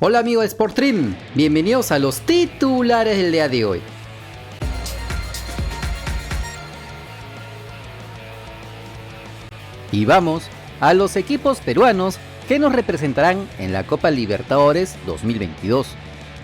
Hola amigos de Sportstream, bienvenidos a los titulares del día de hoy. Y vamos a los equipos peruanos que nos representarán en la Copa Libertadores 2022.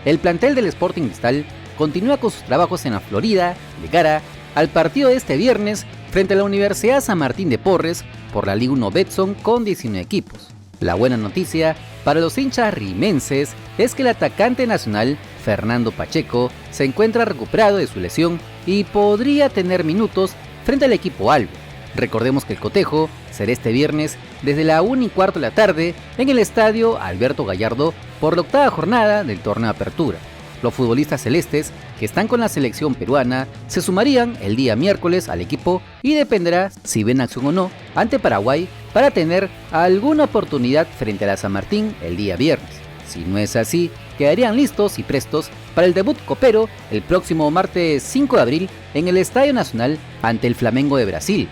El plantel del Sporting Cristal continúa con sus trabajos en la Florida de cara al partido de este viernes frente a la Universidad San Martín de Porres por la Liga 1 Betson con 19 equipos. La buena noticia para los hinchas rimenses es que el atacante nacional Fernando Pacheco se encuentra recuperado de su lesión y podría tener minutos frente al equipo albo. Recordemos que el cotejo será este viernes desde la 1:15 de la tarde en el estadio Alberto Gallardo por la octava jornada del torneo de apertura. Los futbolistas celestes que están con la selección peruana se sumarían el día miércoles al equipo y dependerá si ven acción o no ante Paraguay para tener alguna oportunidad frente a la San Martín el día viernes. Si no es así, quedarían listos y prestos para el debut copero el próximo martes 5 de abril en el Estadio Nacional ante el Flamengo de Brasil.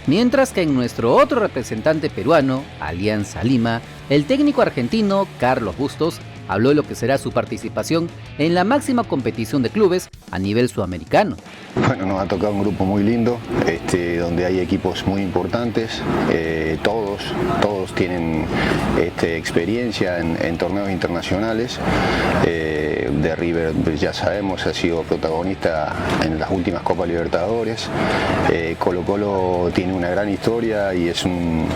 Mientras que en nuestro otro representante peruano, Alianza Lima, el técnico argentino Carlos Bustos habló de lo que será su participación en la máxima competición de clubes a nivel sudamericano. Bueno, nos ha tocado un grupo muy lindo, donde hay equipos muy importantes, todos tienen experiencia en torneos internacionales. De River, ya sabemos, ha sido protagonista en las últimas Copas Libertadores. Colo Colo tiene una gran historia y es un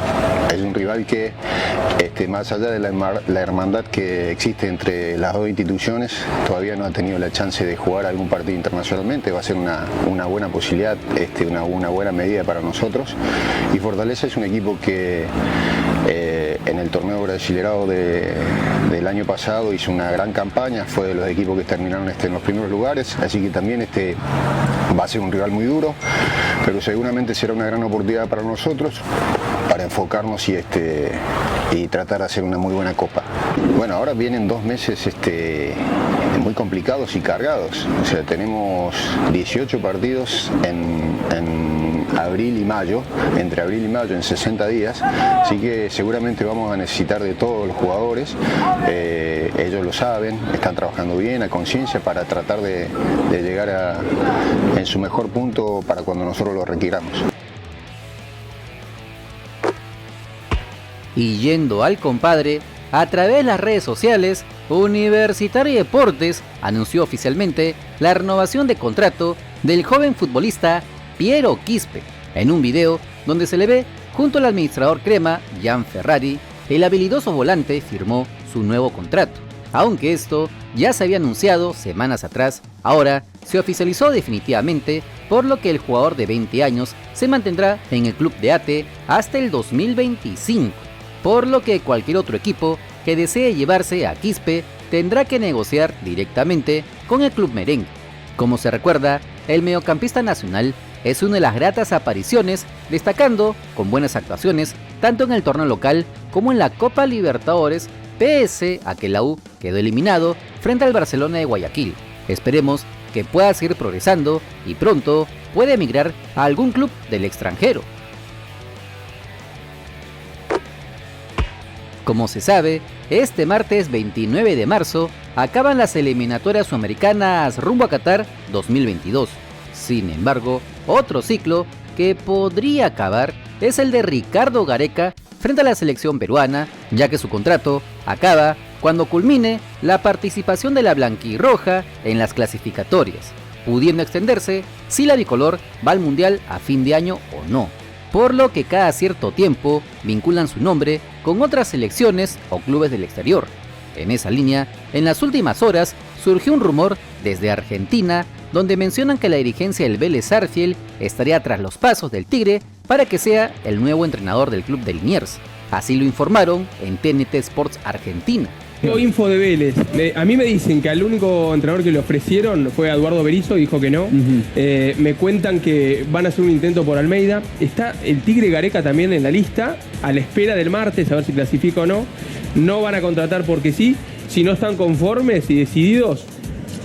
rival que, más allá de la hermandad que existe entre las dos instituciones, todavía no ha tenido la chance de jugar algún partido internacionalmente. Va a ser una buena posibilidad, una buena medida para nosotros. Y Fortaleza es un equipo que en el torneo brasileirao del año pasado hizo una gran campaña, fue de los equipos que terminaron en los primeros lugares, así que también va a ser un rival muy duro, pero seguramente será una gran oportunidad para nosotros para enfocarnos y tratar de hacer una muy buena copa. Bueno, ahora vienen 2 meses muy complicados y cargados, o sea, tenemos 18 partidos entre abril y mayo, en 60 días, así que seguramente vamos a necesitar de todos los jugadores. Ellos lo saben, están trabajando bien, a conciencia, para tratar de llegar en su mejor punto para cuando nosotros lo requiramos. Y yendo al compadre, a través de las redes sociales, Universitario de Deportes anunció oficialmente la renovación de contrato del joven futbolista Piero Quispe. En un video donde se le ve junto al administrador crema Gian Ferrari, el habilidoso volante firmó su nuevo contrato. Aunque esto ya se había anunciado semanas atrás, ahora se oficializó definitivamente, por lo que el jugador de 20 años se mantendrá en el club de ATE hasta el 2025, por lo que cualquier otro equipo que desee llevarse a Quispe tendrá que negociar directamente con el club merengue. Como se recuerda, el mediocampista nacional es una de las gratas apariciones, destacando con buenas actuaciones tanto en el torneo local como en la Copa Libertadores, pese a que la U quedó eliminado frente al Barcelona de Guayaquil. Esperemos que pueda seguir progresando y pronto pueda emigrar a algún club del extranjero. Como se sabe, este martes 29 de marzo acaban las eliminatorias sudamericanas rumbo a Qatar 2022. Sin embargo, otro ciclo que podría acabar es el de Ricardo Gareca frente a la selección peruana, ya que su contrato acaba cuando culmine la participación de la blanquirroja en las clasificatorias, pudiendo extenderse si la bicolor va al mundial a fin de año o no, por lo que cada cierto tiempo vinculan su nombre con otras selecciones o clubes del exterior. En esa línea, en las últimas horas surgió un rumor desde Argentina donde mencionan que la dirigencia del Vélez Sarsfield estaría tras los pasos del Tigre para que sea el nuevo entrenador del club de Liniers. Así lo informaron en TNT Sports Argentina. Tengo info de Vélez. A mí me dicen que al único entrenador que le ofrecieron fue a Eduardo Berizzo, dijo que no. Me cuentan que van a hacer un intento por Almeida. Está el Tigre Gareca también en la lista, a la espera del martes, a ver si clasifica o no. No van a contratar porque sí. Si no están conformes y decididos,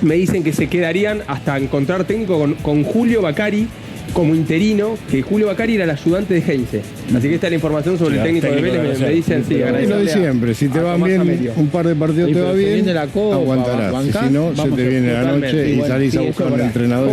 me dicen que se quedarían hasta encontrar técnico con Julio Bacari, como interino, que Julio Bacari era el ayudante de Heinze. Así que esta es la información sobre el técnico de Vélez, me dicen, sí, lo de siempre, si te van bien, un par de partidos te va bien, aguantarás, si no, se te viene la noche y salís a buscar un entrenador.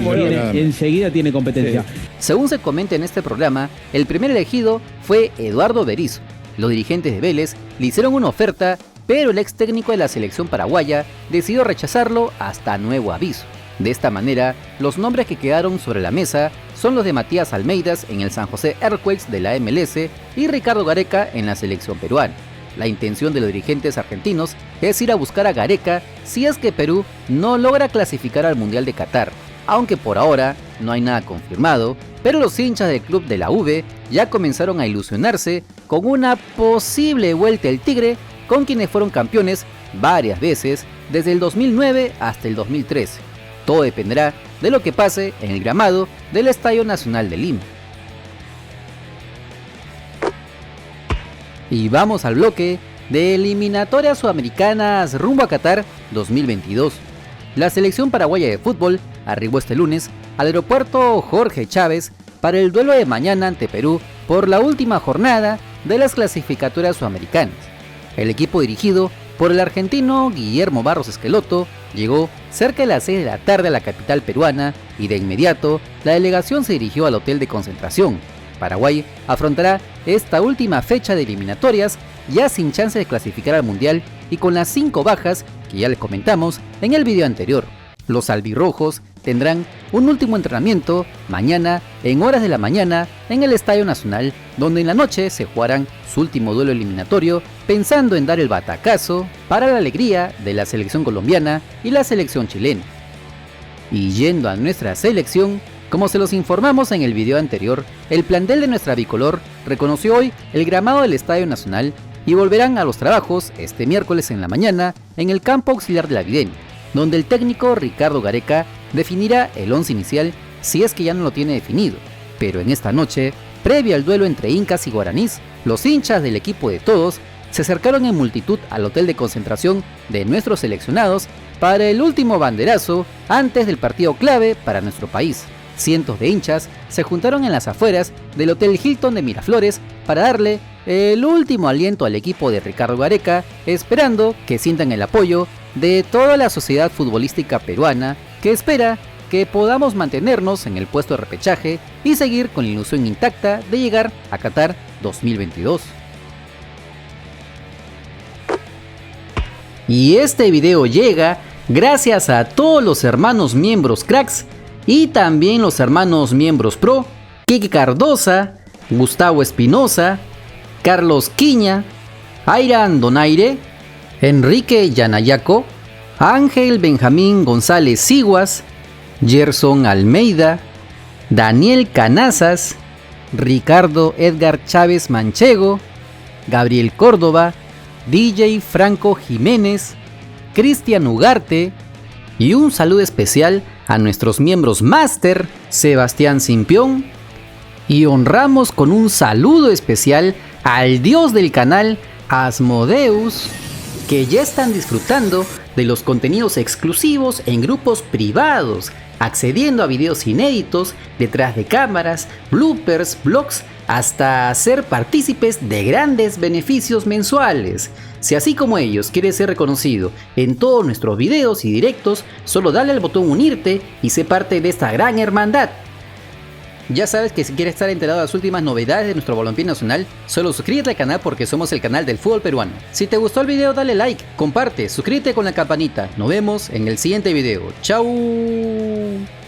Enseguida tiene competencia. Según se comenta en este programa, el primer elegido fue Eduardo Berizzo. Los dirigentes de Vélez le hicieron una oferta, pero el ex técnico de la selección paraguaya decidió rechazarlo hasta nuevo aviso. De esta manera, los nombres que quedaron sobre la mesa son los de Matías Almeidas en el San José Earthquakes de la MLS y Ricardo Gareca en la selección peruana. La intención de los dirigentes argentinos es ir a buscar a Gareca si es que Perú no logra clasificar al Mundial de Qatar, aunque por ahora no hay nada confirmado, pero los hinchas del club de la V ya comenzaron a ilusionarse con una posible vuelta al Tigre con quienes fueron campeones varias veces desde el 2009 hasta el 2013. Todo dependerá de lo que pase en el gramado del Estadio Nacional de Lima. Y vamos al bloque de eliminatorias sudamericanas rumbo a Qatar 2022. La selección paraguaya de fútbol arribó este lunes al aeropuerto Jorge Chávez para el duelo de mañana ante Perú por la última jornada de las clasificatorias sudamericanas. El equipo dirigido por el argentino Guillermo Barros Esqueloto llegó cerca de las 6 de la tarde a la capital peruana y de inmediato la delegación se dirigió al hotel de concentración. Paraguay afrontará esta última fecha de eliminatorias ya sin chance de clasificar al Mundial y con las 5 bajas que ya les comentamos en el video anterior. Los albirrojos tendrán un último entrenamiento mañana en horas de la mañana en el Estadio Nacional, donde en la noche se jugarán su último duelo eliminatorio, pensando en dar el batacazo para la alegría de la selección colombiana y la selección chilena. Y yendo a nuestra selección, como se los informamos en el video anterior, el plantel de nuestra bicolor reconoció hoy el gramado del Estadio Nacional y volverán a los trabajos este miércoles en la mañana en el campo auxiliar de la Videna, donde el técnico Ricardo Gareca definirá el 11 inicial si es que ya no lo tiene definido. Pero en esta noche, previa al duelo entre incas y guaraníes, los hinchas del equipo de todos se acercaron en multitud al hotel de concentración de nuestros seleccionados para el último banderazo antes del partido clave para nuestro país. Cientos de hinchas se juntaron en las afueras del Hotel Hilton de Miraflores para darle el último aliento al equipo de Ricardo Gareca, esperando que sientan el apoyo de toda la sociedad futbolística peruana que espera que podamos mantenernos en el puesto de repechaje y seguir con la ilusión intacta de llegar a Qatar 2022. Y este video llega gracias a todos los hermanos miembros cracks y también los hermanos miembros pro, Kike Cardosa, Gustavo Espinosa, Carlos Quiña, Airan Donaire, Enrique Yanayaco, Ángel Benjamín González Siguas, Gerson Almeida, Daniel Canazas, Ricardo Edgar Chávez Manchego, Gabriel Córdoba, DJ Franco Jiménez, Cristian Ugarte y un saludo especial a nuestros miembros Máster, Sebastián Simpión, y honramos con un saludo especial al dios del canal, Asmodeus, que ya están disfrutando de los contenidos exclusivos en grupos privados, accediendo a videos inéditos, detrás de cámaras, bloopers, vlogs, hasta ser partícipes de grandes beneficios mensuales. Si así como ellos quieres ser reconocido en todos nuestros videos y directos, solo dale al botón unirte y sé parte de esta gran hermandad. Ya sabes que si quieres estar enterado de las últimas novedades de nuestro balompié nacional, solo suscríbete al canal porque somos el canal del fútbol peruano. Si te gustó el video dale like, comparte, suscríbete con la campanita. Nos vemos en el siguiente video. ¡Chao!